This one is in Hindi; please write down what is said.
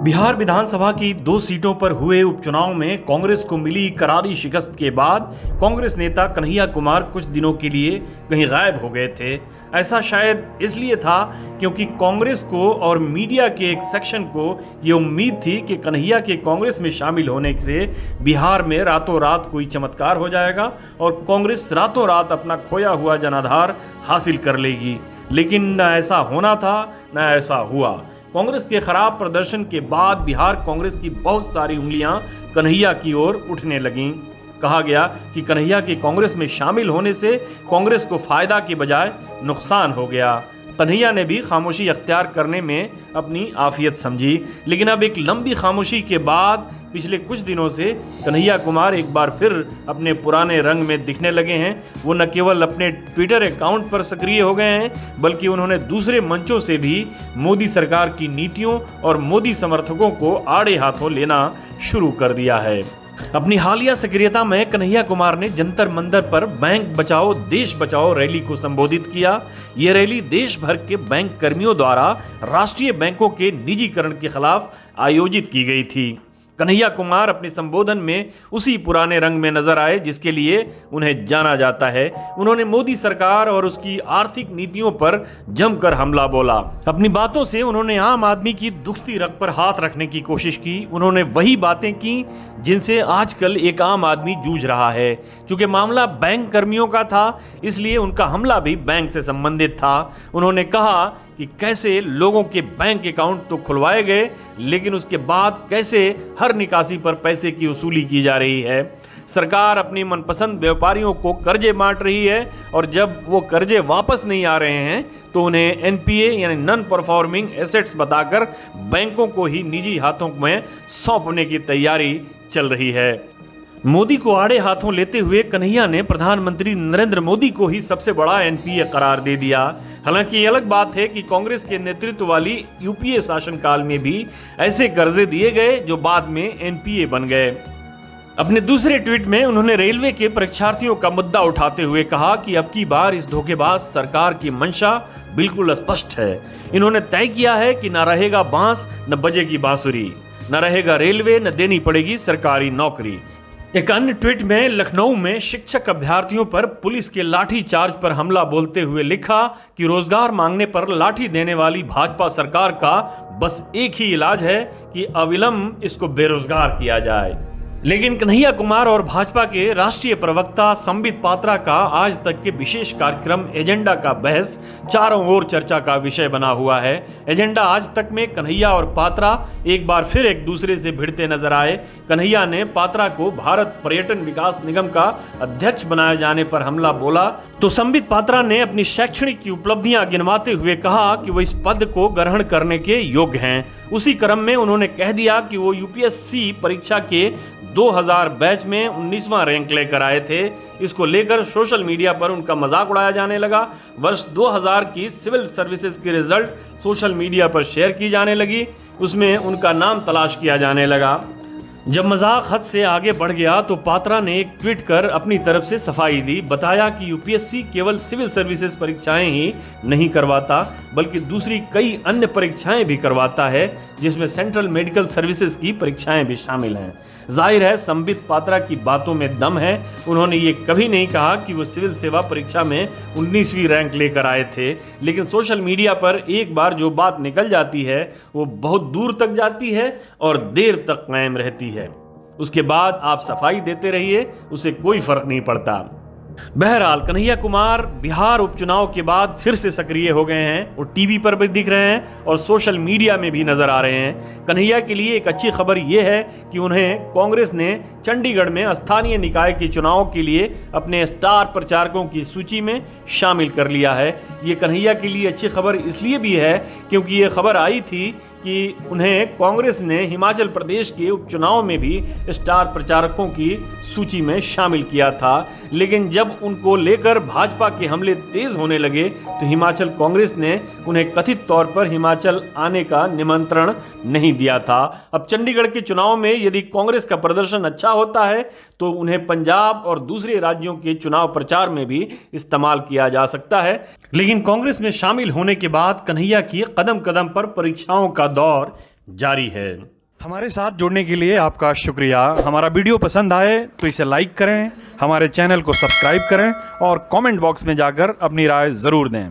बिहार विधानसभा की 2 सीटों पर हुए उपचुनाव में कांग्रेस को मिली करारी शिकस्त के बाद कांग्रेस नेता कन्हैया कुमार कुछ दिनों के लिए कहीं गायब हो गए थे। ऐसा शायद इसलिए था क्योंकि कांग्रेस को और मीडिया के एक सेक्शन को ये उम्मीद थी कि कन्हैया के कांग्रेस में शामिल होने से बिहार में रातों रात कोई चमत्कार हो जाएगा और कांग्रेस रातों रात अपना खोया हुआ जनाधार हासिल कर लेगी। लेकिन न ऐसा होना था न ऐसा हुआ। कांग्रेस के खराब प्रदर्शन के बाद बिहार कांग्रेस की बहुत सारी उंगलियां कन्हैया की ओर उठने लगीं। कहा गया कि कन्हैया के कांग्रेस में शामिल होने से कांग्रेस को फायदा के बजाय नुकसान हो गया। कन्हैया ने भी खामोशी अख्तियार करने में अपनी आफियत समझी। लेकिन अब एक लंबी खामोशी के बाद पिछले कुछ दिनों से कन्हैया कुमार एक बार फिर अपने पुराने रंग में दिखने लगे हैं। वो न केवल अपने ट्विटर अकाउंट पर सक्रिय हो गए हैं बल्कि उन्होंने दूसरे मंचों से भी मोदी सरकार की नीतियों और मोदी समर्थकों को आड़े हाथों लेना शुरू कर दिया है। अपनी हालिया सक्रियता में कन्हैया कुमार ने जंतर मंतर पर बैंक बचाओ देश बचाओ रैली को संबोधित किया। यह रैली देश भर के बैंक कर्मियों द्वारा राष्ट्रीय बैंकों के निजीकरण के खिलाफ आयोजित की गई थी। कन्हैया कुमार अपने संबोधन में उसी पुराने रंग में नजर आए जिसके लिए उन्हें जाना जाता है। उन्होंने मोदी सरकार और उसकी आर्थिक नीतियों पर जमकर हमला बोला। अपनी बातों से उन्होंने आम आदमी की दुखती रग पर हाथ रखने की कोशिश की। उन्होंने वही बातें की जिनसे आजकल एक आम आदमी जूझ रहा है। चूंकि मामला बैंक कर्मियों का था इसलिए उनका हमला भी बैंक से संबंधित था। उन्होंने कहा कि कैसे लोगों के बैंक अकाउंट तो खुलवाए गए लेकिन उसके बाद कैसे हर निकासी पर पैसे की वसूली की जा रही है। सरकार अपनी मनपसंद व्यापारियों को कर्जे बांट रही है और जब वो कर्जे वापस नहीं आ रहे हैं तो उन्हें एनपीए यानी नॉन परफॉर्मिंग एसेट्स बताकर बैंकों को ही निजी हाथों में सौंपने की तैयारी चल रही है। मोदी को आड़े हाथों लेते हुए कन्हैया ने प्रधानमंत्री नरेंद्र मोदी को ही सबसे बड़ा एनपीए करार दे दिया। हालांकि ये अलग बात है कि कांग्रेस के नेतृत्व वाली यूपीए शासनकाल में भी ऐसे कर्जे दिए गए जो बाद में एनपीए बन गए। अपने दूसरे ट्वीट में उन्होंने रेलवे के परीक्षार्थियों का मुद्दा उठाते हुए कहा कि अब की बार इस धोखेबाज सरकार की मंशा बिल्कुल स्पष्ट है। इन्होंने तय किया है कि न रहेगा बांस न बजेगी बांसुरी, न रहेगा रेलवे न देनी पड़ेगी सरकारी नौकरी। एक अन्य ट्वीट में लखनऊ में शिक्षक अभ्यर्थियों पर पुलिस के लाठी चार्ज पर हमला बोलते हुए लिखा कि रोजगार मांगने पर लाठी देने वाली भाजपा सरकार का बस एक ही इलाज है कि अविलंब इसको बेरोजगार किया जाए। लेकिन कन्हैया कुमार और भाजपा के राष्ट्रीय प्रवक्ता संबित पात्रा का आज तक के विशेष कार्यक्रम एजेंडा का बहस चारों ओर चर्चा का विषय बना हुआ है। एजेंडा आज तक में कन्हैया और पात्रा एक बार फिर एक दूसरे से भिड़ते नजर आए। कन्हैया ने पात्रा को भारत पर्यटन विकास निगम का अध्यक्ष बनाए जाने पर हमला बोला तो संबित पात्रा ने अपनी शैक्षणिक की उपलब्धियां गिनवाते हुए कहा कि वो इस पद को ग्रहण करने के योग्य हैं। उसी क्रम में उन्होंने कह दिया कि वो यूपीएससी परीक्षा के 2000 बैच में 19वां रैंक लेकर आए थे। इसको लेकर सोशल मीडिया पर उनका मजाक उड़ाया जाने लगा। वर्ष 2000 की सिविल सर्विसेज की रिजल्ट सोशल मीडिया पर शेयर की जाने लगी, उसमें उनका नाम तलाश किया जाने लगा। जब मजाक हद से आगे बढ़ गया तो पात्रा ने एक ट्वीट कर अपनी तरफ से सफाई दी। बताया कि यूपीएससी केवल सिविल सर्विसेज परीक्षाएं ही नहीं करवाता बल्कि दूसरी कई अन्य परीक्षाएं भी करवाता है जिसमें सेंट्रल मेडिकल सर्विसेज की परीक्षाएं भी शामिल हैं। जाहिर है संबित पात्रा की बातों में दम है। उन्होंने ये कभी नहीं कहा कि वो सिविल सेवा परीक्षा में 19वीं रैंक लेकर आए थे, लेकिन सोशल मीडिया पर एक बार जो बात निकल जाती है वो बहुत दूर तक जाती है और देर तक कायम रहती है। उसके बाद आप सफाई देते रहिए, उससे कोई फर्क नहीं पड़ता। बहरहाल कन्हैया कुमार बिहार उपचुनाव के बाद फिर से सक्रिय हो गए हैं। वो टीवी पर भी दिख रहे हैं और सोशल मीडिया में भी नजर आ रहे हैं। कन्हैया के लिए एक अच्छी खबर यह है कि उन्हें कांग्रेस ने चंडीगढ़ में स्थानीय निकाय के चुनाव के लिए अपने स्टार प्रचारकों की सूची में शामिल कर लिया है। ये कन्हैया के लिए अच्छी खबर इसलिए भी है क्योंकि ये खबर आई थी कि उन्हें कांग्रेस ने हिमाचल प्रदेश के उपचुनाव में भी स्टार प्रचारकों की सूची में शामिल किया था। लेकिन जब उनको लेकर भाजपा के हमले तेज होने लगे तो हिमाचल कांग्रेस ने उन्हें कथित तौर पर हिमाचल आने का निमंत्रण नहीं दिया था। अब चंडीगढ़ के चुनाव में यदि कांग्रेस का प्रदर्शन अच्छा होता है तो उन्हें पंजाब और दूसरे राज्यों के चुनाव प्रचार में भी इस्तेमाल किया जा सकता है। लेकिन कांग्रेस में शामिल होने के बाद कन्हैया की कदम कदम पर परीक्षाओं का दौर जारी है। हमारे साथ जुड़ने के लिए आपका शुक्रिया। हमारा वीडियो पसंद आए तो इसे लाइक करें, हमारे चैनल को सब्सक्राइब करें और कमेंट बॉक्स में जाकर अपनी राय ज़रूर दें।